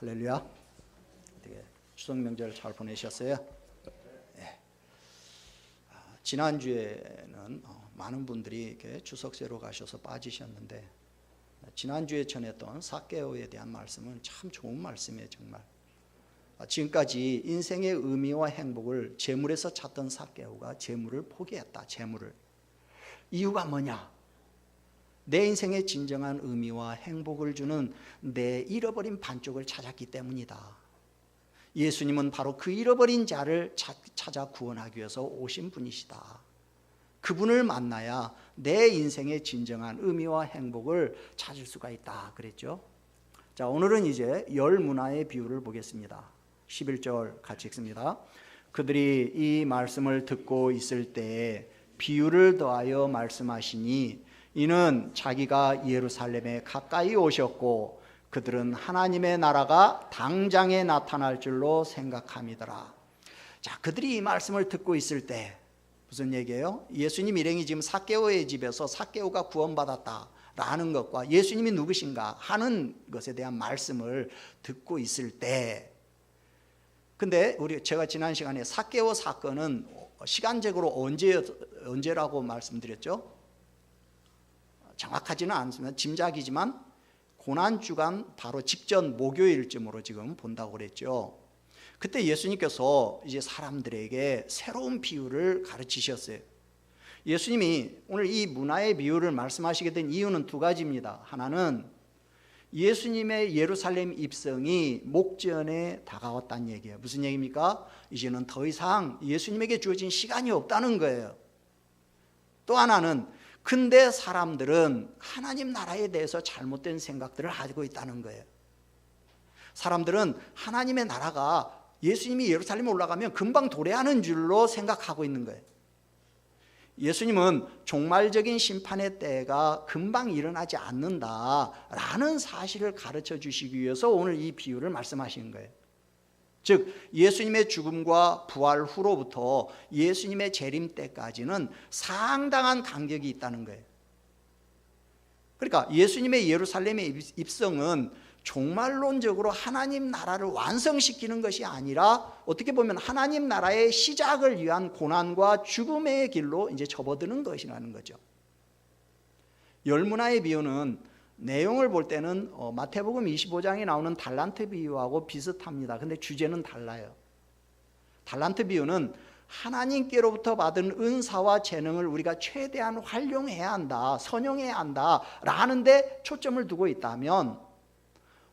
할렐루야. 되게 추석 명절 잘 보내셨어요? 네. 지난주에는 많은 분들이 이렇게 추석새로 가셔서 빠지셨는데, 지난주에 전했던 삭개오에 대한 말씀은 참 좋은 말씀이에요. 정말 지금까지 인생의 의미와 행복을 재물에서 찾던 삭개오가 재물을 포기했다. 재물을. 이유가 뭐냐? 내 인생의 진정한 의미와 행복을 주는 내 잃어버린 반쪽을 찾았기 때문이다. 예수님은 바로 그 잃어버린 자를 찾아 구원하기 위해서 오신 분이시다. 그분을 만나야 내 인생의 진정한 의미와 행복을 찾을 수가 있다 그랬죠. 자, 오늘은 이제 열 문화의 비유를 보겠습니다. 11절 같이 읽습니다. 그들이 이 말씀을 듣고 있을 때에 비유를 더하여 말씀하시니 이는 자기가 예루살렘에 가까이 오셨고 그들은 하나님의 나라가 당장에 나타날 줄로 생각함이더라. 자, 그들이 이 말씀을 듣고 있을 때 무슨 얘기예요? 예수님 일행이 지금 삭개오의 집에서 삭개오가 구원받았다라는 것과 예수님이 누구신가 하는 것에 대한 말씀을 듣고 있을 때, 근데 제가 지난 시간에 삭개오 사건은 시간적으로 언제라고 말씀드렸죠? 정확하지는 않습니다. 짐작이지만 고난주간 바로 직전 목요일쯤으로 지금 본다고 그랬죠. 그때 예수님께서 이제 사람들에게 새로운 비유를 가르치셨어요. 예수님이 오늘 이 문화의 비유를 말씀하시게 된 이유는 두 가지입니다. 하나는 예수님의 예루살렘 입성이 목전에 다가왔다는 얘기예요. 무슨 얘기입니까? 이제는 더 이상 예수님에게 주어진 시간이 없다는 거예요. 또 하나는 근데 사람들은 하나님 나라에 대해서 잘못된 생각들을 가지고 있다는 거예요. 사람들은 하나님의 나라가 예수님이 예루살렘에 올라가면 금방 도래하는 줄로 생각하고 있는 거예요. 예수님은 종말적인 심판의 때가 금방 일어나지 않는다라는 사실을 가르쳐 주시기 위해서 오늘 이 비유를 말씀하시는 거예요. 즉 예수님의 죽음과 부활 후로부터 예수님의 재림 때까지는 상당한 간격이 있다는 거예요. 그러니까 예수님의 예루살렘의 입성은 종말론적으로 하나님 나라를 완성시키는 것이 아니라 어떻게 보면 하나님 나라의 시작을 위한 고난과 죽음의 길로 이제 접어드는 것이라는 거죠. 열 문화의 비유는 내용을 볼 때는 마태복음 25장에 나오는 달란트 비유하고 비슷합니다. 근데 주제는 달라요. 달란트 비유는 하나님께로부터 받은 은사와 재능을 우리가 최대한 활용해야 한다, 선용해야 한다 라는 데 초점을 두고 있다면,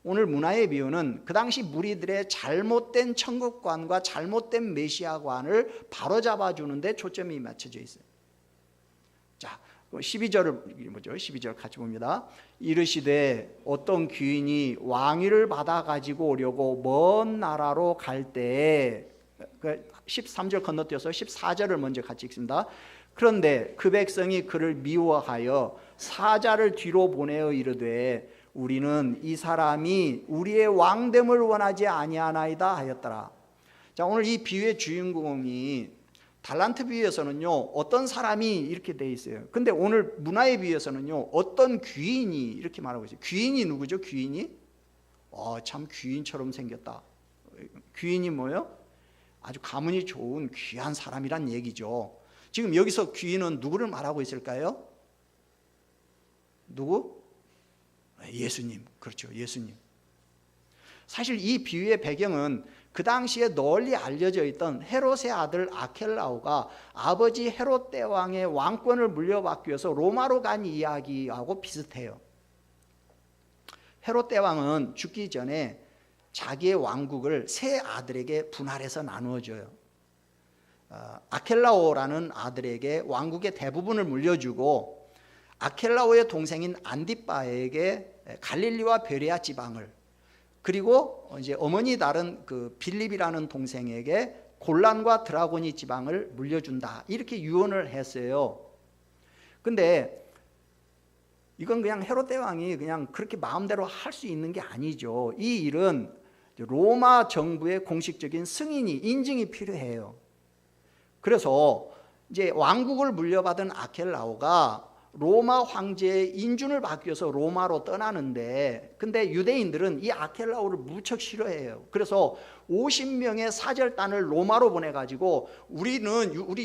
오늘 문화의 비유는 그 당시 무리들의 잘못된 천국관과 잘못된 메시아관을 바로잡아 주는데 초점이 맞춰져 있어요. 자, 12절을 뭐죠? 12절 같이 봅니다. 이르시되 어떤 귀인이 왕위를 받아 가지고 오려고 먼 나라로 갈 때에, 13절 건너뛰어서 14절을 먼저 같이 읽습니다. 그런데 그 백성이 그를 미워하여 사자를 뒤로 보내어 이르되 우리는 이 사람이 우리의 왕됨을 원하지 아니하나이다 하였더라. 자, 오늘 이 비유의 주인공이 달란트 비유에서는요 어떤 사람이 이렇게 돼 있어요. 근데 오늘 문화의 비유에서는요 어떤 귀인이 이렇게 말하고 있어요. 귀인이 누구죠? 귀인이? 참 귀인처럼 생겼다. 귀인이 뭐예요? 아주 가문이 좋은 귀한 사람이란 얘기죠. 지금 여기서 귀인은 누구를 말하고 있을까요? 누구? 예수님. 그렇죠. 예수님. 사실 이 비유의 배경은 그 당시에 널리 알려져 있던 헤롯의 아들 아켈라오가 아버지 헤롯 대왕의 왕권을 물려받기 위해서 로마로 간 이야기하고 비슷해요. 헤롯 대왕은 죽기 전에 자기의 왕국을 세 아들에게 분할해서 나누어줘요. 아켈라오라는 아들에게 왕국의 대부분을 물려주고 아켈라오의 동생인 안디바에게 갈릴리와 베레아 지방을, 그리고 이제 어머니 다른 그 빌립이라는 동생에게 골란과 드라고니 지방을 물려준다 이렇게 유언을 했어요. 근데 이건 그냥 헤롯 대왕이 그냥 그렇게 마음대로 할 수 있는 게 아니죠. 이 일은 로마 정부의 공식적인 승인이, 인증이 필요해요. 그래서 이제 왕국을 물려받은 아켈라오가 로마 황제의 인준을 받기 위해서 로마로 떠나는데, 근데 유대인들은 이 아켈라오를 무척 싫어해요. 그래서 50명의 사절단을 로마로 보내가지고 우리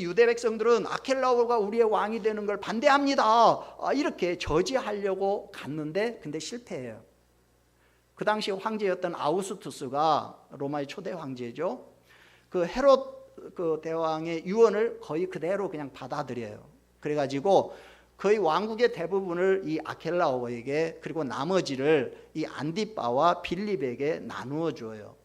유대 백성들은 아켈라오가 우리의 왕이 되는 걸 반대합니다, 이렇게 저지하려고 갔는데, 근데 실패해요. 그 당시 황제였던 아우구스투스가, 로마의 초대 황제죠, 그 헤롯 그 대왕의 유언을 거의 그대로 그냥 받아들여요. 그래가지고 거의 왕국의 대부분을 이 아켈라오에게, 그리고 나머지를 이 안디바와 빌립에게 나누어 줘요.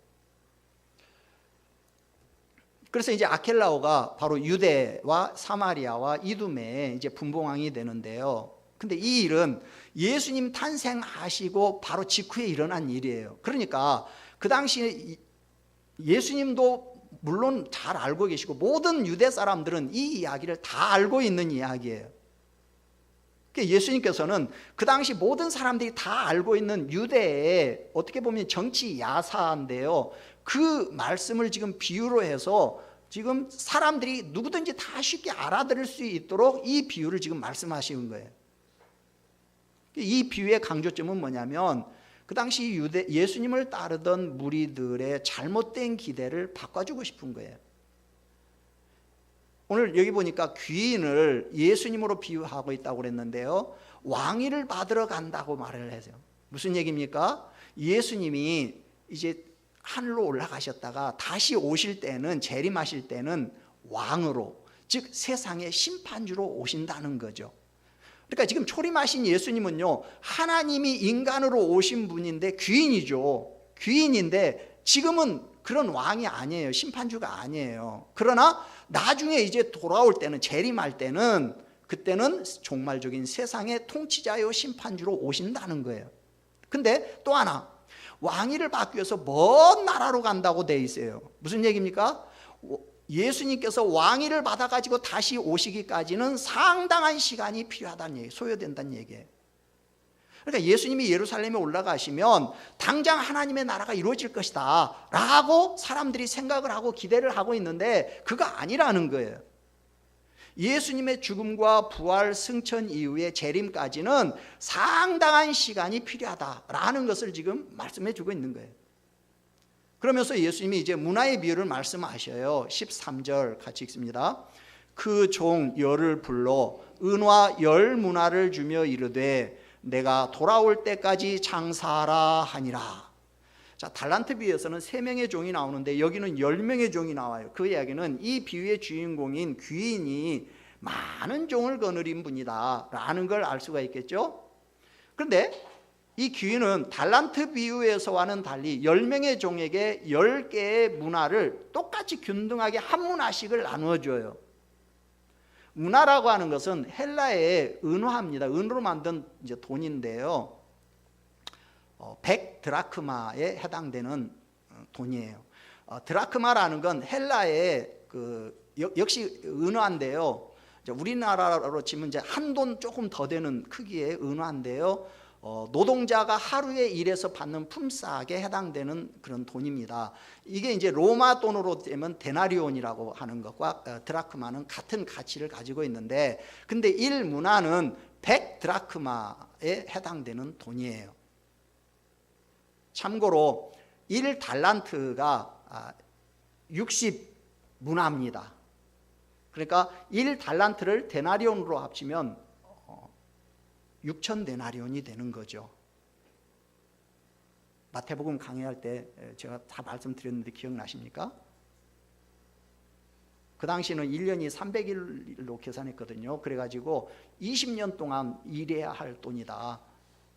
그래서 이제 아켈라오가 바로 유대와 사마리아와 이두메에 이제 분봉왕이 되는데요. 근데 이 일은 예수님 탄생하시고 바로 직후에 일어난 일이에요. 그러니까 그 당시에 예수님도 물론 잘 알고 계시고 모든 유대 사람들은 이 이야기를 다 알고 있는 이야기예요. 예수님께서는 그 당시 모든 사람들이 다 알고 있는 유대의 어떻게 보면 정치 야사인데요, 그 말씀을 지금 비유로 해서 지금 사람들이 누구든지 다 쉽게 알아들을 수 있도록 이 비유를 지금 말씀하시는 거예요. 이 비유의 강조점은 뭐냐면, 그 당시 예수님을 따르던 무리들의 잘못된 기대를 바꿔주고 싶은 거예요. 오늘 여기 보니까 귀인을 예수님으로 비유하고 있다고 그랬는데요, 왕위를 받으러 간다고 말을 하세요. 무슨 얘기입니까? 예수님이 이제 하늘로 올라가셨다가 다시 오실 때는, 재림하실 때는 왕으로, 즉 세상의 심판주로 오신다는 거죠. 그러니까 지금 초림하신 예수님은요, 하나님이 인간으로 오신 분인데 귀인이죠. 귀인인데 지금은 그런 왕이 아니에요. 심판주가 아니에요. 그러나 나중에 이제 돌아올 때는, 재림할 때는, 그때는 종말적인 세상의 통치자요 심판주로 오신다는 거예요. 근데 또 하나, 왕위를 받기 위해서 먼 나라로 간다고 돼 있어요. 무슨 얘기입니까? 예수님께서 왕위를 받아가지고 다시 오시기까지는 상당한 시간이 필요하다는 얘기예요. 소요된다는 얘기예요. 그러니까 예수님이 예루살렘에 올라가시면 당장 하나님의 나라가 이루어질 것이다 라고 사람들이 생각을 하고 기대를 하고 있는데, 그거 아니라는 거예요. 예수님의 죽음과 부활, 승천 이후의 재림까지는 상당한 시간이 필요하다라는 것을 지금 말씀해 주고 있는 거예요. 그러면서 예수님이 이제 문화의 비유를 말씀하셔요. 13절 같이 읽습니다. 그 종 열을 불러 은화 열 문화를 주며 이르되 내가 돌아올 때까지 장사하라 하니라. 자, 달란트 비유에서는 3명의 종이 나오는데 여기는 10명의 종이 나와요. 그 이야기는 이 비유의 주인공인 귀인이 많은 종을 거느린 분이다 라는 걸 알 수가 있겠죠. 그런데 이 귀인은 달란트 비유에서와는 달리 10명의 종에게 10개의 문화를 똑같이 균등하게 한 문화씩을 나누어 줘요. 문화라고 하는 것은 헬라의 은화입니다. 은으로 만든 이제 돈인데요, 100 드라크마에 해당되는 돈이에요. 드라크마라는 건 헬라의 역시 은화인데요, 우리나라로 치면 이제 한 돈 조금 더 되는 크기의 은화인데요, 노동자가 하루에 일해서 받는 품삯에 해당되는 그런 돈입니다. 이게 이제 로마 돈으로 되면 데나리온이라고 하는 것과 드라크마는 같은 가치를 가지고 있는데, 근데 1 문화는 100 드라크마에 해당되는 돈이에요. 참고로 1 달란트가 60 문화입니다. 그러니까 1 달란트를 데나리온으로 합치면 6천 데나리온이 되는 거죠. 마태복음 강의할 때 제가 다 말씀드렸는데 기억나십니까? 그 당시는 1년이 300일로 계산했거든요. 그래가지고 20년 동안 일해야 할 돈이다.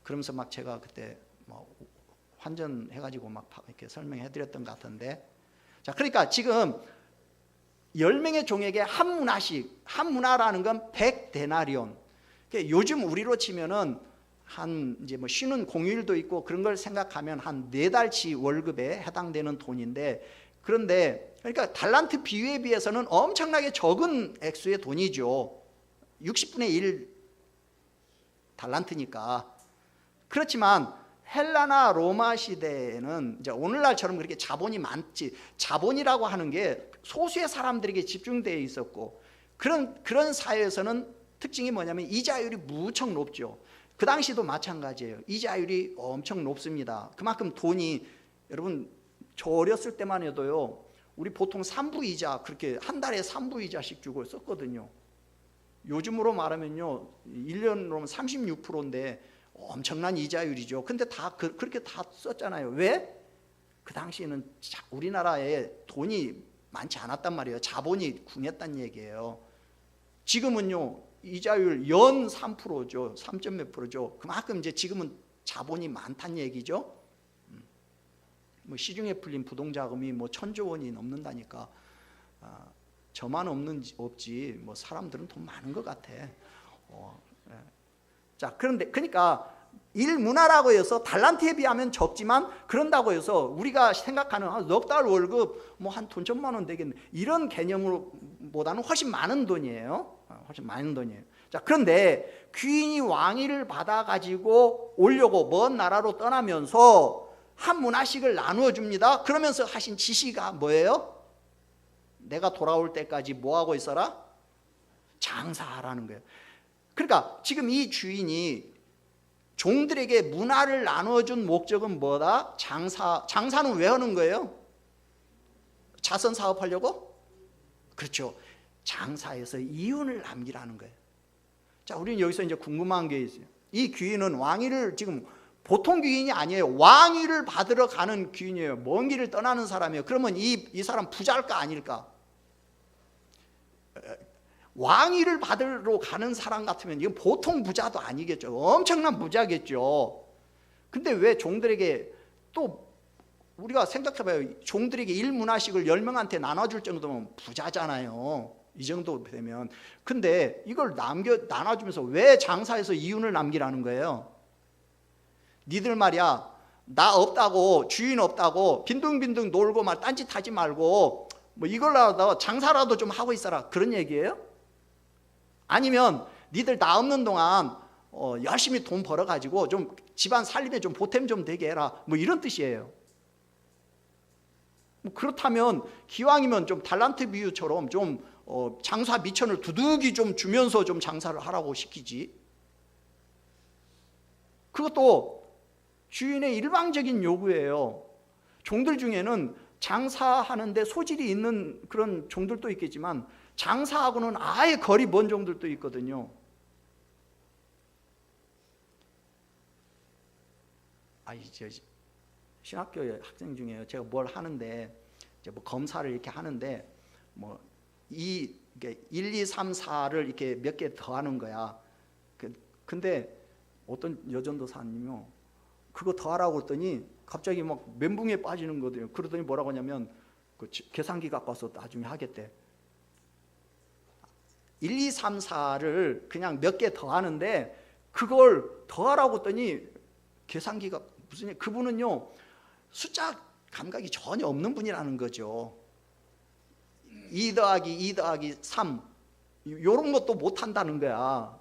그러면서 막 제가 그때 뭐 환전해가지고 막 이렇게 설명해드렸던 것 같은데, 자, 그러니까 지금 10명의 종에게 한 문화씩, 한 문화라는 건 100 데나리온. 요즘 우리로 치면은 한 이제 뭐 쉬는 공휴일도 있고 그런 걸 생각하면 한 4달치 월급에 해당되는 돈인데, 그런데 그러니까 달란트 비유에 비해서는 엄청나게 적은 액수의 돈이죠. 60분의 1 달란트니까. 그렇지만 헬라나 로마 시대에는 이제 오늘날처럼 그렇게 자본이 많지, 자본이라고 하는 게 소수의 사람들에게 집중되어 있었고, 그런 사회에서는 특징이 뭐냐면 이자율이 무척 높죠. 그 당시도 마찬가지예요. 이자율이 엄청 높습니다. 그만큼 돈이, 여러분 저 어렸을 때만 해도요, 우리 보통 3부 이자, 그렇게 한 달에 3부 이자씩 주고 썼거든요. 요즘으로 말하면요, 1년으로는 36%인데 엄청난 이자율이죠. 근데 다 그렇게 다 썼잖아요. 왜? 그 당시에는 우리나라에 돈이 많지 않았단 말이에요. 자본이 궁했단 얘기예요. 지금은요, 이자율 연 3%죠. 3점 몇 %죠. 그만큼 이제 지금은 자본이 많다는 얘기죠. 뭐 시중에 풀린 부동자금이 뭐 1,000조 원이 넘는다니까. 저만 없지 뭐 사람들은 돈 많은 것 같아. 예. 자, 그런데 그러니까 일문화라고 해서 달란트에 비하면 적지만, 그런다고 해서 우리가 생각하는 넉 달 월급 뭐 한 돈 1,000만 원 되겠네, 이런 개념보다는 훨씬 많은 돈이에요. 훨씬 많은 돈이에요. 자, 그런데 귀인이 왕위를 받아 가지고 오려고 먼 나라로 떠나면서 한 문화씩을 나누어 줍니다. 그러면서 하신 지시가 뭐예요? 내가 돌아올 때까지 뭐 하고 있어라? 장사하라는 거예요. 그러니까 지금 이 주인이 종들에게 문화를 나누어준 목적은 뭐다? 장사는 왜 하는 거예요? 자선 사업하려고? 그렇죠. 장사해서 이윤을 남기라는 거예요. 자, 우리는 여기서 이제 궁금한 게 있어요. 이 귀인은 왕위를, 지금 보통 귀인이 아니에요. 왕위를 받으러 가는 귀인이에요. 먼 길을 떠나는 사람이에요. 그러면 이 사람 부자일까 아닐까? 왕위를 받으러 가는 사람 같으면 이건 보통 부자도 아니겠죠. 엄청난 부자겠죠. 근데 왜 종들에게, 또 우리가 생각해봐요. 종들에게 일문화씩을 10명한테 나눠줄 정도면 부자잖아요. 이 정도 되면. 근데 이걸 나눠주면서 왜 장사해서 이윤을 남기라는 거예요? 니들 말이야, 나 없다고, 주인 없다고 빈둥빈둥 놀고 말 딴짓하지 말고 뭐 이걸라도 장사라도 좀 하고 있어라, 그런 얘기예요? 아니면 니들 나 없는 동안 열심히 돈 벌어가지고 좀 집안 살림에 좀 보탬 좀 되게 해라, 뭐 이런 뜻이에요. 뭐 그렇다면 기왕이면 좀 달란트 비유처럼 좀 장사 미천을 두둑이 좀 주면서 좀 장사를 하라고 시키지. 그것도 주인의 일방적인 요구예요. 종들 중에는 장사하는데 소질이 있는 그런 종들도 있겠지만 장사하고는 아예 거리 먼 종들도 있거든요. 이제 신학교 학생 중에 제가 뭘 하는데, 이제 뭐 검사를 이렇게 하는데, 뭐 1, 2, 3, 4를 이렇게 몇 개 더 하는 거야. 근데 어떤 여전도사님이요, 그거 더 하라고 했더니 갑자기 막 멘붕에 빠지는 거거든요. 그러더니 뭐라고 하냐면, 그 계산기 갖고 와서 나중에 하겠대. 1, 2, 3, 4를 그냥 몇 개 더 하는데 그걸 더 하라고 했더니 계산기가 무슨, 그분은요 숫자 감각이 전혀 없는 분이라는 거죠. 2 더하기 2 더하기 3 이런 것도 못한다는 거야.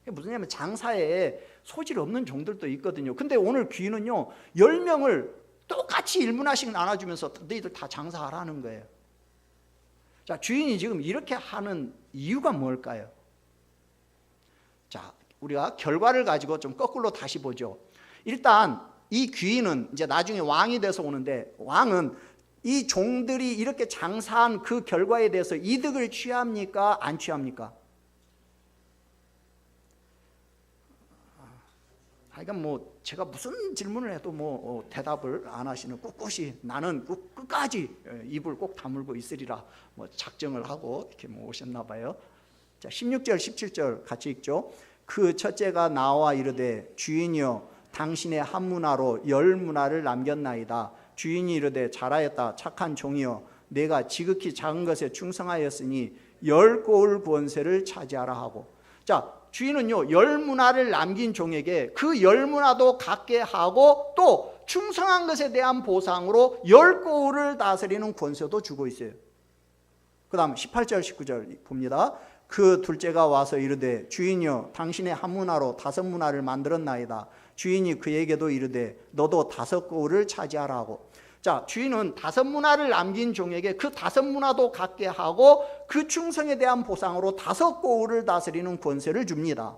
무슨 얘기냐면 장사에 소질 없는 종들도 있거든요. 근데 오늘 귀인은요 10명을 똑같이 1문화씩 나눠주면서 너희들 다 장사하라는 거예요. 자, 주인이 지금 이렇게 하는 이유가 뭘까요? 자, 우리가 결과를 가지고 좀 거꾸로 다시 보죠. 일단 이 귀인은 이제 나중에 왕이 돼서 오는데, 왕은 이 종들이 이렇게 장사한 그 결과에 대해서 이득을 취합니까? 안 취합니까? 하여간 뭐 제가 무슨 질문을 해도 뭐 대답을 안 하시는, 꿋꿋이 나는 끝까지 입을 꼭 다물고 있으리라 뭐 작정을 하고 이렇게 뭐 오셨나 봐요. 자, 16절 17절 같이 읽죠. 그 첫째가 나와 이르되 주인이여 당신의 한 문화로 10문화를 남겼나이다. 주인이 이르되 잘하였다 착한 종이여 내가 지극히 작은 것에 충성하였으니 10고을 권세를 차지하라 하고. 자, 주인은요 10문화를 남긴 종에게 그 10문화도 갖게 하고 또 충성한 것에 대한 보상으로 10고을을 다스리는 권세도 주고 있어요. 그 다음 18절 19절 봅니다. 그 둘째가 와서 이르되 주인이여 당신의 한 문화로 5문화를 만들었나이다. 주인이 그에게도 이르되 너도 5고을을 차지하라 하고. 자, 주인은 5문화를 남긴 종에게 그 5문화도 갖게 하고 그 충성에 대한 보상으로 5고을을 다스리는 권세를 줍니다.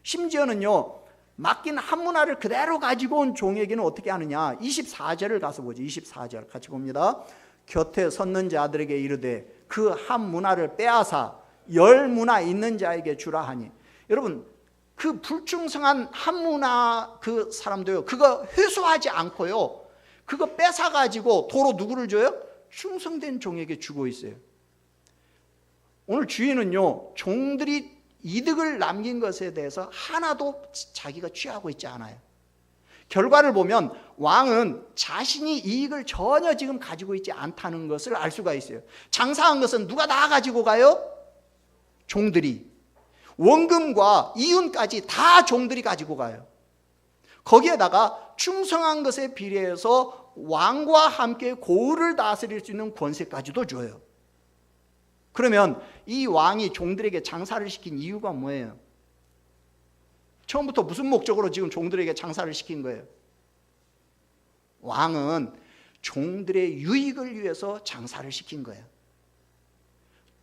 심지어는요, 맡긴 1문화를 그대로 가지고 온 종에게는 어떻게 하느냐, 24절을 가서 보죠. 24절 같이 봅니다. 곁에 섰는 자들에게 이르되 그 1문화를 빼앗아 10문화 있는 자에게 주라 하니. 여러분, 그 불충성한 1문화 그 사람도요, 그거 회수하지 않고요, 그거 뺏어가지고 도로 누구를 줘요? 충성된 종에게 주고 있어요. 오늘 주인은요, 종들이 이득을 남긴 것에 대해서 하나도 자기가 취하고 있지 않아요. 결과를 보면 왕은 자신이 이익을 전혀 지금 가지고 있지 않다는 것을 알 수가 있어요. 장사한 것은 누가 다 가지고 가요? 종들이. 원금과 이윤까지 다 종들이 가지고 가요. 거기에다가 충성한 것에 비례해서 왕과 함께 고을을 다스릴 수 있는 권세까지도 줘요. 그러면 이 왕이 종들에게 장사를 시킨 이유가 뭐예요? 처음부터 무슨 목적으로 지금 종들에게 장사를 시킨 거예요? 왕은 종들의 유익을 위해서 장사를 시킨 거예요.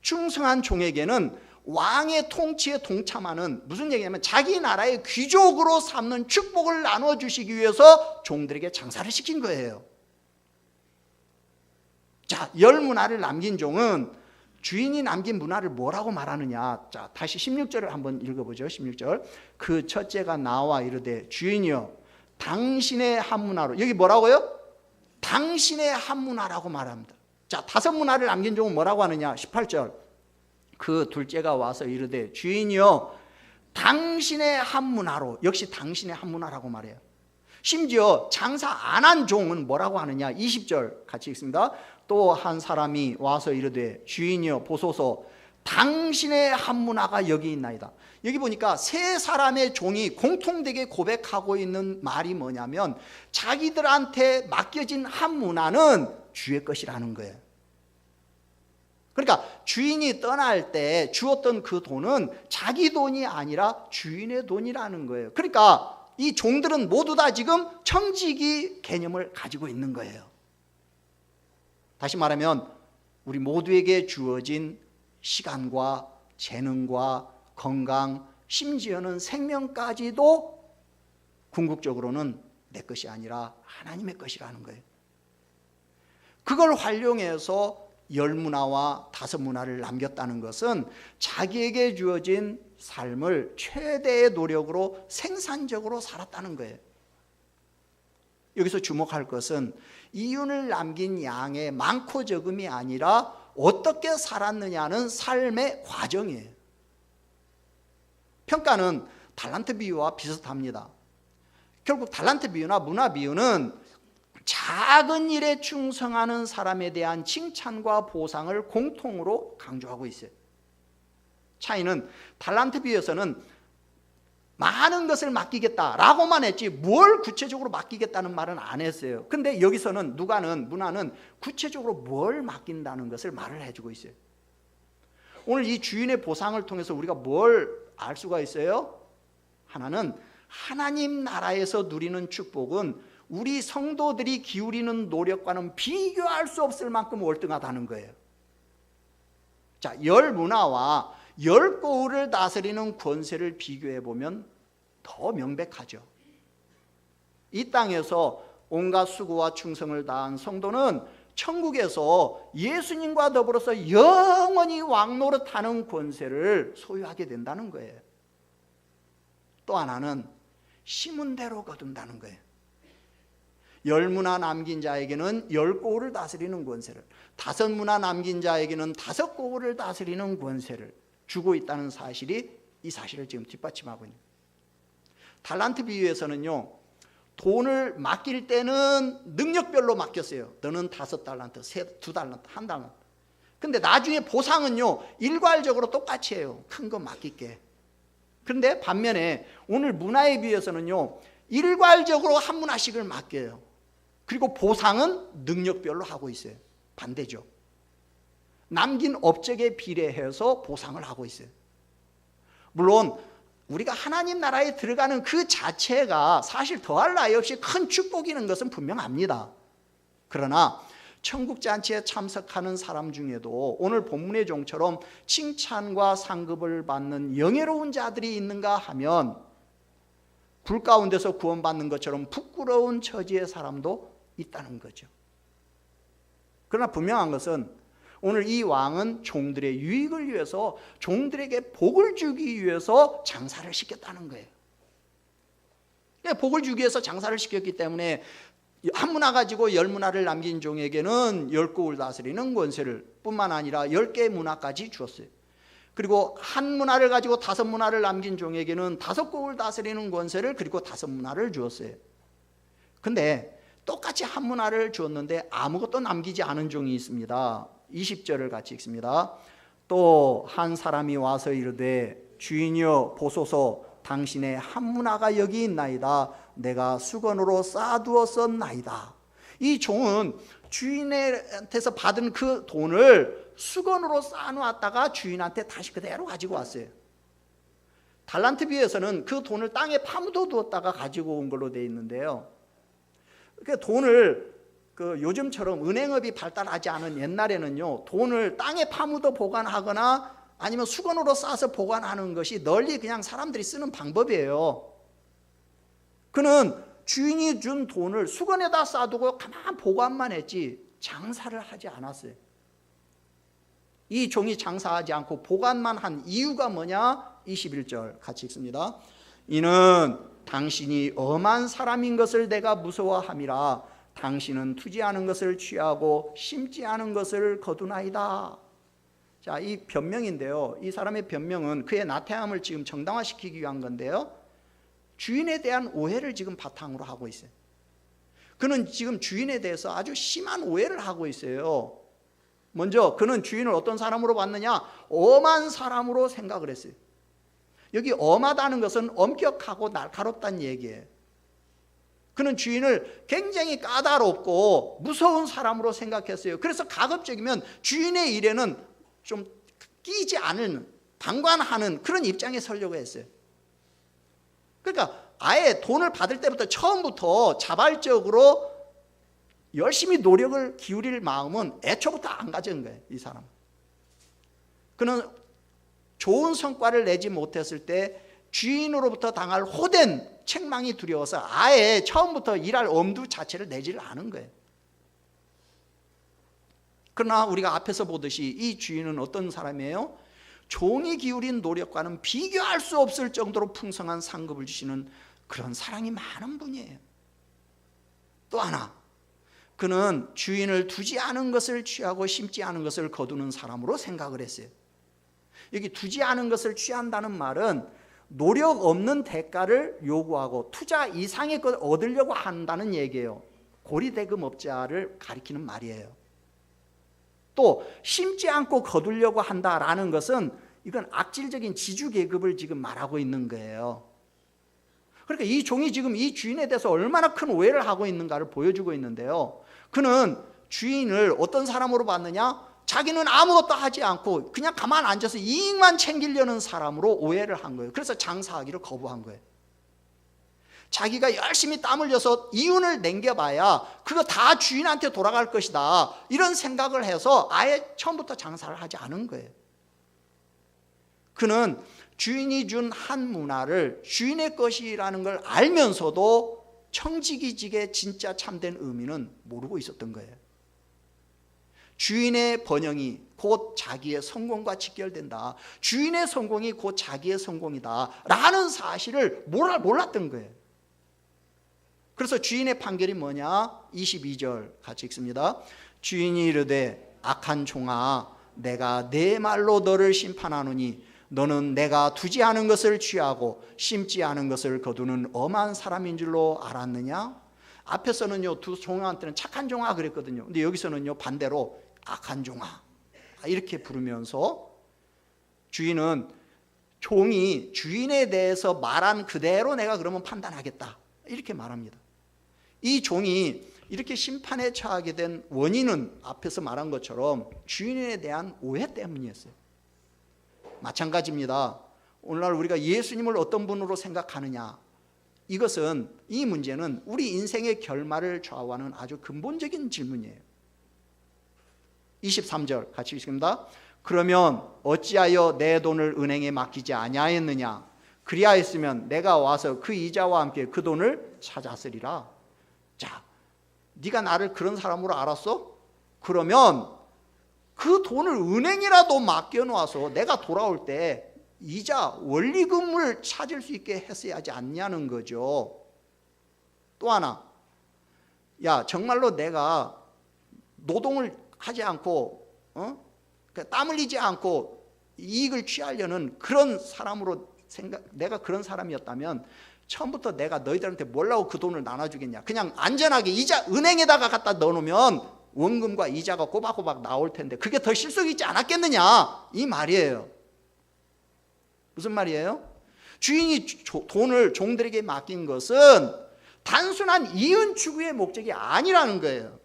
충성한 종에게는 왕의 통치에 동참하는, 무슨 얘기냐면 자기 나라의 귀족으로 삼는 축복을 나눠주시기 위해서 종들에게 장사를 시킨 거예요. 자, 10문화를 남긴 종은 주인이 남긴 문화를 뭐라고 말하느냐. 자, 다시 16절을 한번 읽어보죠. 16절. 그 첫째가 나와 이르되 주인이여 당신의 1문화로. 여기 뭐라고요? 당신의 1문화라고 말합니다. 자, 5문화를 남긴 종은 뭐라고 하느냐. 18절. 그 둘째가 와서 이르되 주인이여 당신의 1문화로. 역시 당신의 1문화라고 말해요. 심지어 장사 안 한 종은 뭐라고 하느냐. 20절 같이 읽습니다. 또 한 사람이 와서 이르되 주인이여 보소서 당신의 1문화가 여기 있나이다. 여기 보니까 3사람의 종이 공통되게 고백하고 있는 말이 뭐냐면 자기들한테 맡겨진 1문화는 주의 것이라는 거예요. 그러니까 주인이 떠날 때 주었던 그 돈은 자기 돈이 아니라 주인의 돈이라는 거예요. 그러니까 이 종들은 모두 다 지금 청지기 개념을 가지고 있는 거예요. 다시 말하면 우리 모두에게 주어진 시간과 재능과 건강, 심지어는 생명까지도 궁극적으로는 내 것이 아니라 하나님의 것이라는 거예요. 그걸 활용해서 10문화와 5문화를 남겼다는 것은 자기에게 주어진 삶을 최대의 노력으로 생산적으로 살았다는 거예요. 여기서 주목할 것은 이윤을 남긴 양의 많고 적음이 아니라 어떻게 살았느냐는 삶의 과정이에요. 평가는 달란트 비유와 비슷합니다. 결국 달란트 비유나 문화 비유는 작은 일에 충성하는 사람에 대한 칭찬과 보상을 공통으로 강조하고 있어요. 차이는 달란트 비유에서는 많은 것을 맡기겠다라고만 했지 뭘 구체적으로 맡기겠다는 말은 안 했어요. 근데 여기서는 문화는 구체적으로 뭘 맡긴다는 것을 말을 해주고 있어요. 오늘 이 주인의 보상을 통해서 우리가 뭘 알 수가 있어요? 하나는 하나님 나라에서 누리는 축복은 우리 성도들이 기울이는 노력과는 비교할 수 없을 만큼 월등하다는 거예요. 자, 10문화와 10고을을 다스리는 권세를 비교해 보면 더 명백하죠. 이 땅에서 온갖 수고와 충성을 다한 성도는 천국에서 예수님과 더불어서 영원히 왕노릇하는 권세를 소유하게 된다는 거예요. 또 하나는 심은 대로 거둔다는 거예요. 10문화 남긴 자에게는 10고을을 다스리는 권세를, 5문화 남긴 자에게는 5고을을 다스리는 권세를 주고 있다는 사실이 이 사실을 지금 뒷받침하고 있는. 달란트 비유에서는요, 돈을 맡길 때는 능력별로 맡겼어요. 너는 5달란트, 2달란트, 1달란트. 근데 나중에 보상은요, 일괄적으로 똑같이 해요. 큰 거 맡길게. 그런데 반면에 오늘 문화에 비해서는요, 일괄적으로 1문화씩을 맡겨요. 그리고 보상은 능력별로 하고 있어요. 반대죠. 남긴 업적에 비례해서 보상을 하고 있어요. 물론 우리가 하나님 나라에 들어가는 그 자체가 사실 더할 나위 없이 큰 축복이는 것은 분명합니다. 그러나 천국 잔치에 참석하는 사람 중에도 오늘 본문의 종처럼 칭찬과 상급을 받는 영예로운 자들이 있는가 하면 불 가운데서 구원받는 것처럼 부끄러운 처지의 사람도 있다는 거죠. 그러나 분명한 것은 오늘 이 왕은 종들의 유익을 위해서, 종들에게 복을 주기 위해서 장사를 시켰다는 거예요. 복을 주기 위해서 장사를 시켰기 때문에 한 문화 가지고 10문화를 남긴 종에게는 10국을 다스리는 권세를 뿐만 아니라 10개의 문화까지 주었어요. 그리고 한 문화를 가지고 5문화를 남긴 종에게는 5국을 다스리는 권세를, 그리고 5문화를 주었어요. 근데 똑같이 한 문화를 주었는데 아무것도 남기지 않은 종이 있습니다. 20절을 같이 읽습니다. 또 한 사람이 와서 이르되 주인이여 보소서, 당신의 한 문화가 여기 있나이다. 내가 수건으로 쌓아두었었나이다. 이 종은 주인한테서 받은 그 돈을 수건으로 쌓아놓았다가 주인한테 다시 그대로 가지고 왔어요. 달란트 비유에서는 그 돈을 땅에 파묻어 두었다가 가지고 온 걸로 되어 있는데요. 그 돈을 요즘처럼 은행업이 발달하지 않은 옛날에는요, 돈을 땅에 파묻어 보관하거나 아니면 수건으로 싸서 보관하는 것이 널리 그냥 사람들이 쓰는 방법이에요. 그는 주인이 준 돈을 수건에다 싸두고 가만 보관만 했지 장사를 하지 않았어요. 이 종이 장사하지 않고 보관만 한 이유가 뭐냐? 21절 같이 읽습니다. 이는 당신이 엄한 사람인 것을 내가 무서워함이라. 당신은 투지하는 것을 취하고 심지 않은 것을 거두나이다. 자, 이 변명인데요, 이 사람의 변명은 그의 나태함을 지금 정당화시키기 위한 건데요, 주인에 대한 오해를 지금 바탕으로 하고 있어요. 그는 지금 주인에 대해서 아주 심한 오해를 하고 있어요. 먼저 그는 주인을 어떤 사람으로 봤느냐? 엄한 사람으로 생각을 했어요. 여기 엄하다는 것은 엄격하고 날카롭다는 얘기예요. 그는 주인을 굉장히 까다롭고 무서운 사람으로 생각했어요. 그래서 가급적이면 주인의 일에는 좀 끼지 않은, 방관하는 그런 입장에 서려고 했어요. 그러니까 아예 돈을 받을 때부터 처음부터 자발적으로 열심히 노력을 기울일 마음은 애초부터 안 가진 거예요. 이 사람은. 그는 좋은 성과를 내지 못했을 때 주인으로부터 당할 호된 책망이 두려워서 아예 처음부터 일할 엄두 자체를 내지를 않은 거예요. 그러나 우리가 앞에서 보듯이 이 주인은 어떤 사람이에요? 종이 기울인 노력과는 비교할 수 없을 정도로 풍성한 상급을 주시는 그런 사랑이 많은 분이에요. 또 하나, 그는 주인을 두지 않은 것을 취하고 심지 않은 것을 거두는 사람으로 생각을 했어요. 여기 두지 않은 것을 취한다는 말은 노력 없는 대가를 요구하고 투자 이상의 것을 얻으려고 한다는 얘기예요. 고리대금업자를 가리키는 말이에요. 또 심지 않고 거두려고 한다라는 것은 이건 악질적인 지주계급을 지금 말하고 있는 거예요. 그러니까 이 종이 지금 이 주인에 대해서 얼마나 큰 오해를 하고 있는가를 보여주고 있는데요, 그는 주인을 어떤 사람으로 봤느냐? 자기는 아무것도 하지 않고 그냥 가만 앉아서 이익만 챙기려는 사람으로 오해를 한 거예요. 그래서 장사하기를 거부한 거예요. 자기가 열심히 땀 흘려서 이윤을 남겨봐야 그거 다 주인한테 돌아갈 것이다, 이런 생각을 해서 아예 처음부터 장사를 하지 않은 거예요. 그는 주인이 준 한 문화를 주인의 것이라는 걸 알면서도 청지기직의 진짜 참된 의미는 모르고 있었던 거예요. 주인의 번영이 곧 자기의 성공과 직결된다, 주인의 성공이 곧 자기의 성공이다 라는 사실을 몰랐던 거예요. 그래서 주인의 판결이 뭐냐? 22절 같이 읽습니다. 주인이 이르되 악한 종아, 내가 내 말로 너를 심판하노니 너는 내가 두지 않은 것을 취하고 심지 않은 것을 거두는 엄한 사람인 줄로 알았느냐? 앞에서는요, 두 종한테는 착한 종아 그랬거든요. 근데 여기서는요, 반대로 악한 종아 이렇게 부르면서 주인은 종이 주인에 대해서 말한 그대로 내가 그러면 판단하겠다 이렇게 말합니다. 이 종이 이렇게 심판에 처하게 된 원인은 앞에서 말한 것처럼 주인에 대한 오해 때문이었어요. 마찬가지입니다. 오늘날 우리가 예수님을 어떤 분으로 생각하느냐, 이것은, 이 문제는 우리 인생의 결말을 좌우하는 아주 근본적인 질문이에요. 23절 같이 읽습니다. 그러면 어찌하여 내 돈을 은행에 맡기지 아니하였느냐? 그리하였으면 내가 와서 그 이자와 함께 그 돈을 찾았으리라. 자, 네가 나를 그런 사람으로 알았어? 그러면 그 돈을 은행이라도 맡겨놓아서 내가 돌아올 때 이자 원리금을 찾을 수 있게 했어야 하지 않냐는 거죠. 또 하나, 야, 정말로 내가 노동을 하지 않고 땀 흘리지 않고 이익을 취하려는 그런 사람으로 내가 그런 사람이었다면 처음부터 내가 너희들한테 뭐라고 그 돈을 나눠주겠냐. 그냥 안전하게 이자 은행에다가 갖다 넣어놓으면 원금과 이자가 꼬박꼬박 나올 텐데 그게 더 실속이 있지 않았겠느냐, 이 말이에요. 무슨 말이에요? 주인이 돈을 종들에게 맡긴 것은 단순한 이윤 추구의 목적이 아니라는 거예요.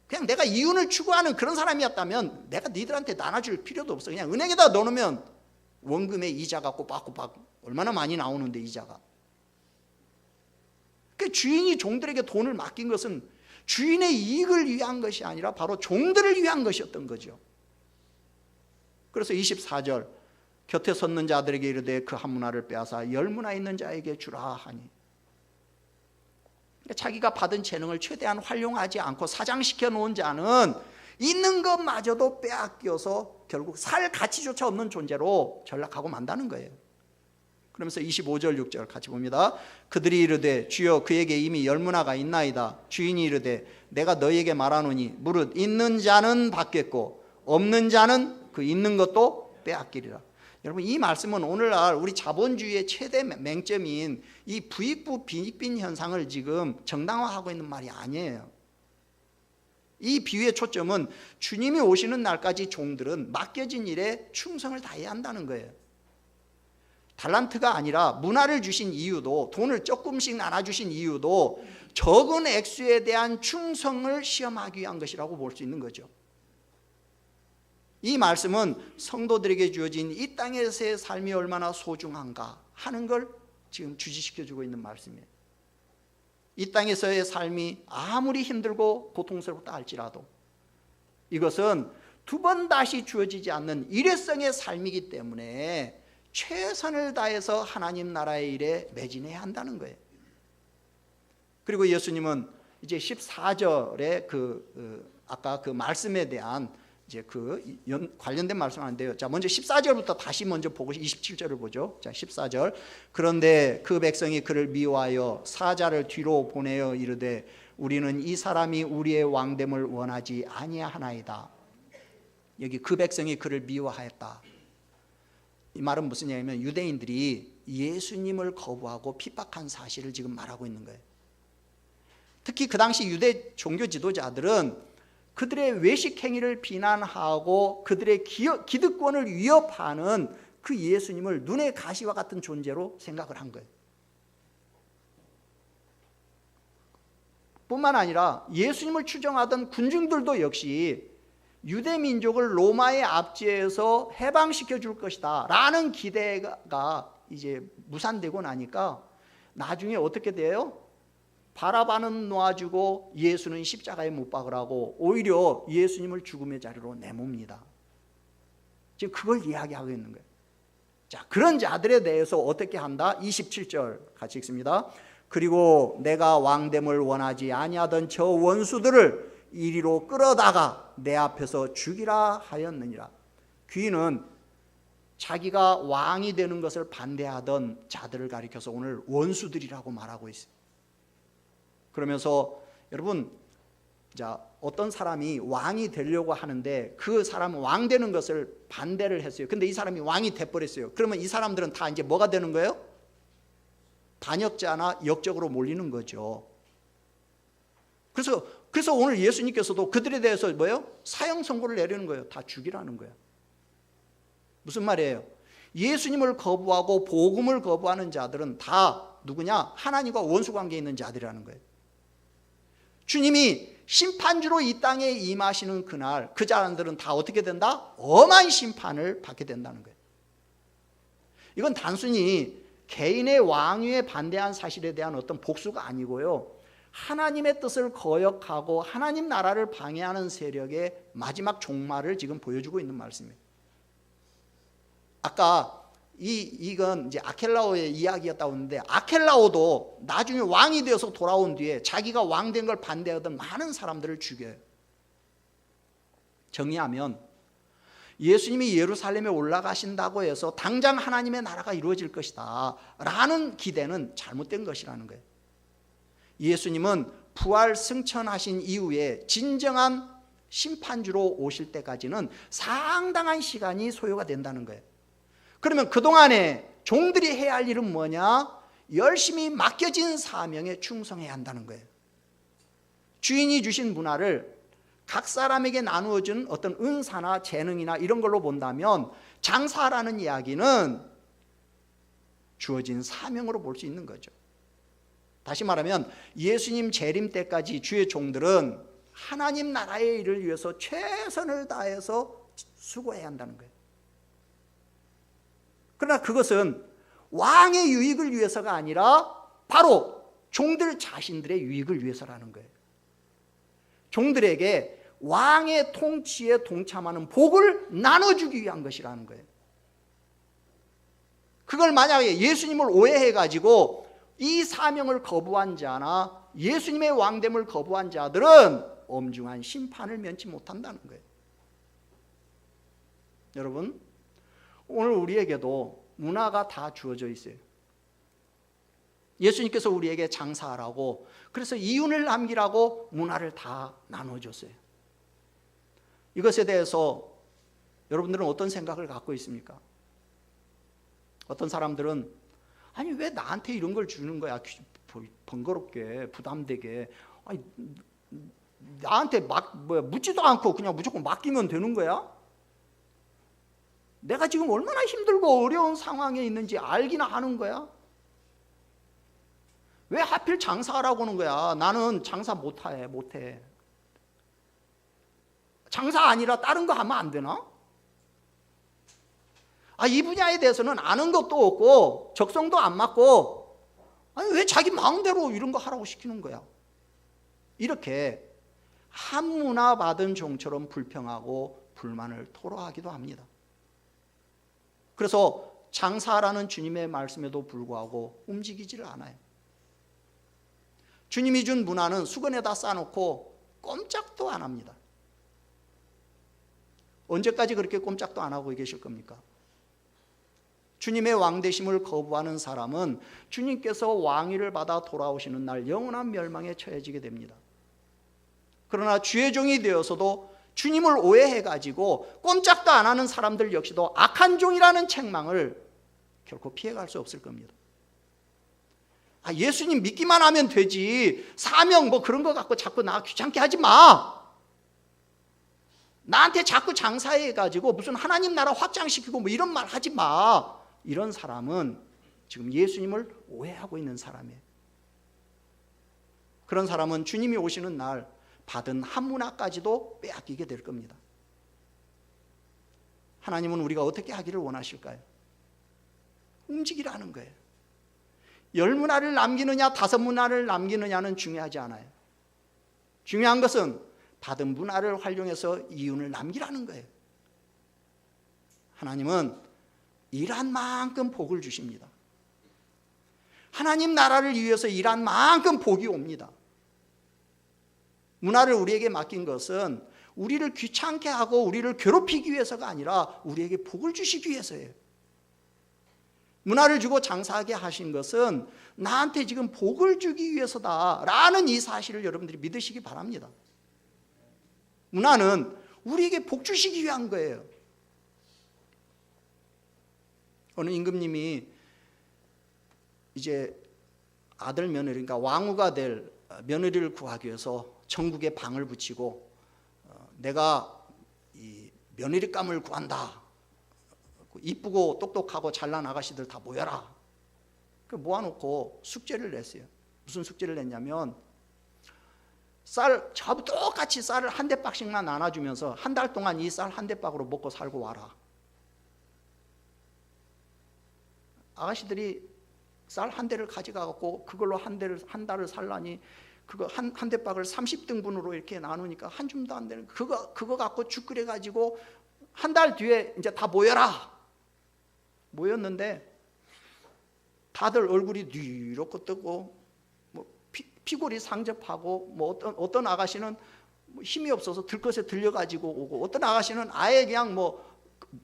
그냥 내가 이윤을 추구하는 그런 사람이었다면 내가 니들한테 나눠줄 필요도 없어. 그냥 은행에다 넣어놓으면 원금의 이자가 꼬박꼬박 얼마나 많이 나오는데, 이자가. 그러니까 주인이 종들에게 돈을 맡긴 것은 주인의 이익을 위한 것이 아니라 바로 종들을 위한 것이었던 거죠. 그래서 24절, 곁에 섰는 자들에게 이르되 그 한 문화를 빼앗아 10문화 있는 자에게 주라 하니. 그러니까 자기가 받은 재능을 최대한 활용하지 않고 사장시켜 놓은 자는 있는 것마저도 빼앗겨서 결국 살 가치조차 없는 존재로 전락하고 만다는 거예요. 그러면서 25절 6절 같이 봅니다. 그들이 이르되 주여 그에게 이미 10문화가 있나이다. 주인이 이르되 내가 너희에게 말하노니 무릇 있는 자는 받겠고 없는 자는 그 있는 것도 빼앗기리라. 여러분, 이 말씀은 오늘날 우리 자본주의의 최대 맹점인 이 부익부 빈익빈 현상을 지금 정당화하고 있는 말이 아니에요. 이 비유의 초점은 주님이 오시는 날까지 종들은 맡겨진 일에 충성을 다해야 한다는 거예요. 달란트가 아니라 문화를 주신 이유도, 돈을 조금씩 나눠주신 이유도 적은 액수에 대한 충성을 시험하기 위한 것이라고 볼 수 있는 거죠. 이 말씀은 성도들에게 주어진 이 땅에서의 삶이 얼마나 소중한가 하는 걸 지금 주지시켜주고 있는 말씀이에요. 이 땅에서의 삶이 아무리 힘들고 고통스럽다 할지라도 이것은 두 번 다시 주어지지 않는 일회성의 삶이기 때문에 최선을 다해서 하나님 나라의 일에 매진해야 한다는 거예요. 그리고 예수님은 이제 14절에 아까 그 말씀에 대한 이제 관련된 말씀은 안 돼요. 자, 먼저 14절부터 다시 먼저 보고 27절을 보죠. 자, 14절. 그런데 그 백성이 그를 미워하여 사자를 뒤로 보내어 이르되 우리는 이 사람이 우리의 왕됨을 원하지 아니하나이다. 여기 그 백성이 그를 미워하였다. 이 말은 무슨 얘기냐면 유대인들이 예수님을 거부하고 핍박한 사실을 지금 말하고 있는 거예요. 특히 그 당시 유대 종교 지도자들은 그들의 외식 행위를 비난하고 그들의 기득권을 위협하는 그 예수님을 눈의 가시와 같은 존재로 생각을 한 거예요. 뿐만 아니라 예수님을 추종하던 군중들도 역시 유대 민족을 로마의 압제에서 해방시켜 줄 것이다 라는 기대가 이제 무산되고 나니까 나중에 어떻게 돼요? 바라바는 놓아주고 예수는 십자가에 못 박으라고 오히려 예수님을 죽음의 자리로 내몹니다. 지금 그걸 이야기하고 있는 거예요. 자, 그런 자들에 대해서 어떻게 한다? 27절 같이 읽습니다. 그리고 내가 왕됨을 원하지 아니하던 저 원수들을 이리로 끌어다가 내 앞에서 죽이라 하였느니라. 귀인은 자기가 왕이 되는 것을 반대하던 자들을 가리켜서 오늘 원수들이라고 말하고 있어요. 그러면서 여러분, 자, 어떤 사람이 왕이 되려고 하는데 그 사람은 왕 되는 것을 반대를 했어요. 근데 이 사람이 왕이 돼버렸어요. 그러면 이 사람들은 다 이제 뭐가 되는 거예요? 반역자나 역적으로 몰리는 거죠. 그래서 오늘 예수님께서도 그들에 대해서 뭐예요? 사형 선고를 내리는 거예요. 다 죽이라는 거예요. 무슨 말이에요? 예수님을 거부하고 복음을 거부하는 자들은 다 누구냐? 하나님과 원수 관계에 있는 자들이라는 거예요. 주님이 심판주로 이 땅에 임하시는 그날 그 사람들은 다 어떻게 된다? 엄한 심판을 받게 된다는 거예요. 이건 단순히 개인의 왕위에 반대한 사실에 대한 어떤 복수가 아니고요, 하나님의 뜻을 거역하고 하나님 나라를 방해하는 세력의 마지막 종말을 지금 보여주고 있는 말씀이에요. 아까 이건 이제 아켈라오의 이야기였다고 했는데, 아켈라오도 나중에 왕이 되어서 돌아온 뒤에 자기가 왕 된 걸 반대하던 많은 사람들을 죽여요. 정리하면 예수님이 예루살렘에 올라가신다고 해서 당장 하나님의 나라가 이루어질 것이다 라는 기대는 잘못된 것이라는 거예요. 예수님은 부활 승천하신 이후에 진정한 심판주로 오실 때까지는 상당한 시간이 소요가 된다는 거예요. 그러면 그동안에 종들이 해야 할 일은 뭐냐? 열심히 맡겨진 사명에 충성해야 한다는 거예요. 주인이 주신 문화를 각 사람에게 나누어준 어떤 은사나 재능이나 이런 걸로 본다면, 장사라는 이야기는 주어진 사명으로 볼 수 있는 거죠. 다시 말하면 예수님 재림 때까지 주의 종들은 하나님 나라의 일을 위해서 최선을 다해서 수고해야 한다는 거예요. 그러나 그것은 왕의 유익을 위해서가 아니라 바로 종들 자신들의 유익을 위해서라는 거예요. 종들에게 왕의 통치에 동참하는 복을 나눠주기 위한 것이라는 거예요. 그걸 만약에 예수님을 오해해가지고 이 사명을 거부한 자나 예수님의 왕됨을 거부한 자들은 엄중한 심판을 면치 못한다는 거예요. 여러분, 오늘 우리에게도 문화가 다 주어져 있어요. 예수님께서 우리에게 장사하라고, 그래서 이윤을 남기라고 문화를 다 나눠줬어요. 이것에 대해서 여러분들은 어떤 생각을 갖고 있습니까? 어떤 사람들은 아니 왜 나한테 이런 걸 주는 거야? 번거롭게 부담되게. 아니, 나한테 묻지도 않고 그냥 무조건 맡기면 되는 거야? 내가 지금 얼마나 힘들고 어려운 상황에 있는지 알기나 하는 거야? 왜 하필 장사하라고 하는 거야? 나는 장사 못해. 장사 아니라 다른 거 하면 안 되나? 이 분야에 대해서는 아는 것도 없고 적성도 안 맞고, 아니 왜 자기 마음대로 이런 거 하라고 시키는 거야? 이렇게 한문화 받은 종처럼 불평하고 불만을 토로하기도 합니다. 그래서 장사라는 주님의 말씀에도 불구하고 움직이지를 않아요. 주님이 준 문화는 수건에다 싸놓고 꼼짝도 안 합니다. 언제까지 그렇게 꼼짝도 안 하고 계실 겁니까? 주님의 왕되심을 거부하는 사람은 주님께서 왕위를 받아 돌아오시는 날 영원한 멸망에 처해지게 됩니다. 그러나 주의 종이 되어서도 주님을 오해해가지고 꼼짝도 안 하는 사람들 역시도 악한 종이라는 책망을 결코 피해갈 수 없을 겁니다. 예수님 믿기만 하면 되지, 사명 그런 거 갖고 자꾸 나 귀찮게 하지 마. 나한테 자꾸 장사해가지고 무슨 하나님 나라 확장시키고 이런 말 하지 마. 이런 사람은 지금 예수님을 오해하고 있는 사람이에요. 그런 사람은 주님이 오시는 날 받은 한문화까지도 빼앗기게 될 겁니다. 하나님은 우리가 어떻게 하기를 원하실까요? 움직이라는 거예요. 10문화를 남기느냐 5문화를 남기느냐는 중요하지 않아요. 중요한 것은 받은 문화를 활용해서 이윤을 남기라는 거예요. 하나님은 일한 만큼 복을 주십니다. 하나님 나라를 위해서 일한 만큼 복이 옵니다. 문화를 우리에게 맡긴 것은 우리를 귀찮게 하고 우리를 괴롭히기 위해서가 아니라 우리에게 복을 주시기 위해서예요. 문화를 주고 장사하게 하신 것은 나한테 지금 복을 주기 위해서다라는 이 사실을 여러분들이 믿으시기 바랍니다. 문화는 우리에게 복 주시기 위한 거예요. 어느 임금님이 이제 아들 며느리, 그러니까 왕후가 될 며느리를 구하기 위해서 전국에 방을 붙이고, 내가 이 며느리감을 구한다. 이쁘고 똑똑하고 잘난 아가씨들 다 모여라. 그 모아놓고 숙제를 냈어요. 무슨 숙제를 냈냐면, 저하고 똑같이 쌀을 한 대박씩만 나눠주면서 한 달 동안 이 쌀 한 대박으로 먹고 살고 와라. 아가씨들이 쌀 한 대를 가져가갖고 그걸로 한 달을 살라니 그거 한 대박을 30등분으로 이렇게 나누니까 한 줌도 안 되는 그거 갖고 죽 끓여가지고 한 달 뒤에 이제 다 모였는데 다들 얼굴이 뉘렇고 뜨고 뭐 피골이 상접하고 뭐 어떤 아가씨는 힘이 없어서 들것에 들려가지고 오고 어떤 아가씨는 아예 그냥 뭐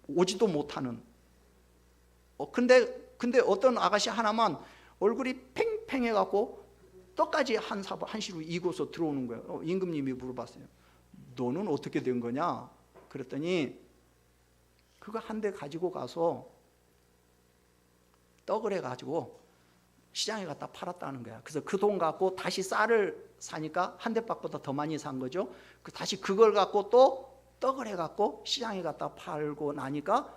오지도 못하는 근데 어떤 아가씨 하나만 얼굴이 팽팽해갖고 떡까지 한 시루 이고서 들어오는 거예요. 임금님이 물어봤어요. 너는 어떻게 된 거냐? 그랬더니 그거 한 대 가지고 가서 떡을 해가지고 시장에 갖다 팔았다는 거야. 그래서 그 돈 갖고 다시 쌀을 사니까 한 대박보다 더 많이 산 거죠. 다시 그걸 갖고 또 떡을 해갖고 시장에 갖다 팔고 나니까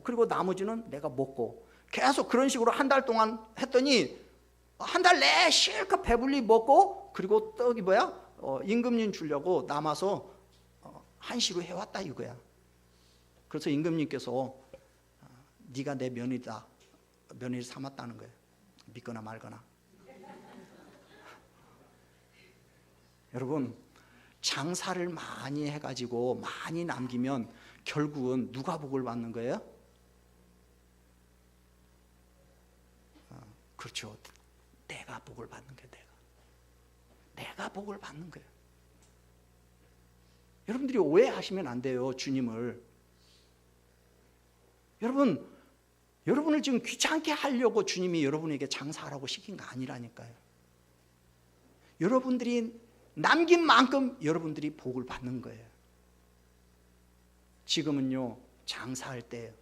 그리고 나머지는 내가 먹고 계속 그런 식으로 한 달 동안 했더니 한 달 내에 실컷 배불리 먹고 그리고 떡이 임금님 주려고 남아서 한시로 해왔다 이거야. 그래서 임금님께서 네가 내 며느리다 며느리 삼았다는 거예요. 믿거나 말거나. 여러분 장사를 많이 해가지고 많이 남기면 결국은 누가 복을 받는 거예요? 그렇죠. 내가 복을 받는 거예요. 내가 복을 받는 거예요. 여러분들이 오해하시면 안 돼요. 주님을. 여러분을 지금 귀찮게 하려고 주님이 여러분에게 장사하라고 시킨 거 아니라니까요. 여러분들이 남긴 만큼 여러분들이 복을 받는 거예요. 지금은요 장사할 때예요.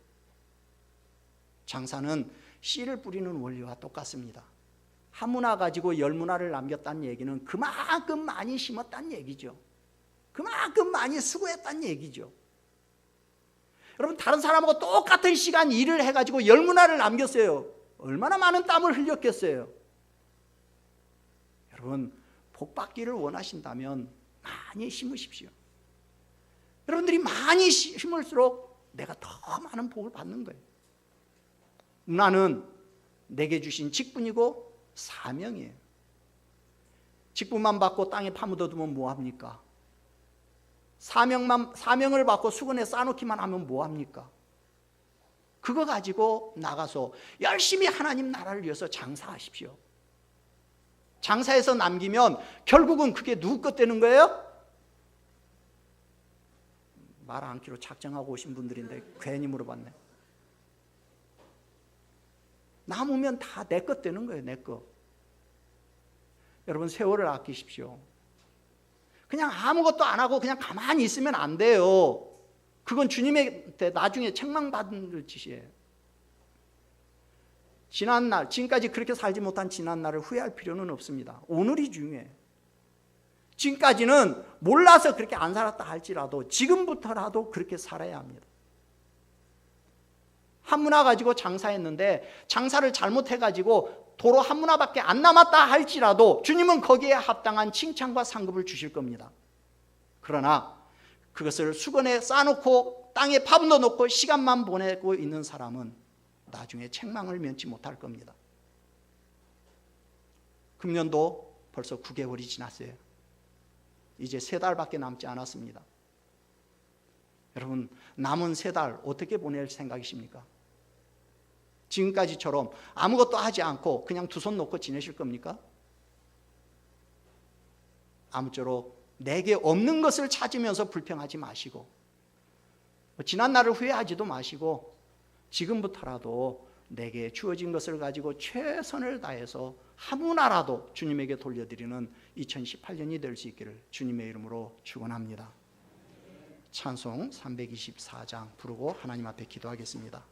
장사는 씨를 뿌리는 원리와 똑같습니다. 한 문화 가지고 10문화를 남겼다는 얘기는 그만큼 많이 심었다는 얘기죠. 그만큼 많이 수고했다는 얘기죠. 여러분 다른 사람하고 똑같은 시간 일을 해가지고 10문화를 남겼어요. 얼마나 많은 땀을 흘렸겠어요. 여러분 복 받기를 원하신다면 많이 심으십시오. 여러분들이 많이 심을수록 내가 더 많은 복을 받는 거예요. 문화는 내게 주신 직분이고 사명이에요. 직분만 받고 땅에 파묻어두면 뭐합니까? 사명을 받고 수건에 싸놓기만 하면 뭐합니까? 그거 가지고 나가서 열심히 하나님 나라를 위해서 장사하십시오. 장사해서 남기면 결국은 그게 누구 것 되는 거예요? 말 않기로 작정하고 오신 분들인데 괜히 물어봤네. 남으면 다 내 것 되는 거예요. 내 것. 여러분 세월을 아끼십시오. 그냥 아무것도 안 하고 그냥 가만히 있으면 안 돼요. 그건 주님한테 나중에 책망받을 짓이에요. 지난날, 지금까지 그렇게 살지 못한 지난날을 후회할 필요는 없습니다. 오늘이 중요해요. 지금까지는 몰라서 그렇게 안 살았다 할지라도 지금부터라도 그렇게 살아야 합니다. 한 문화 가지고 장사했는데 장사를 잘못해가지고 도로 한 문화밖에 안 남았다 할지라도 주님은 거기에 합당한 칭찬과 상급을 주실 겁니다. 그러나 그것을 수건에 싸놓고 땅에 파묻어 놓고 시간만 보내고 있는 사람은 나중에 책망을 면치 못할 겁니다. 금년도 벌써 9개월이 지났어요. 이제 3달밖에 남지 않았습니다. 여러분 남은 3달 어떻게 보낼 생각이십니까? 지금까지처럼 아무것도 하지 않고 그냥 두 손 놓고 지내실 겁니까? 아무쪼록 내게 없는 것을 찾으면서 불평하지 마시고 지난 날을 후회하지도 마시고 지금부터라도 내게 주어진 것을 가지고 최선을 다해서 아무나라도 주님에게 돌려드리는 2018년이 될 수 있기를 주님의 이름으로 축원합니다. 찬송 324장 부르고 하나님 앞에 기도하겠습니다.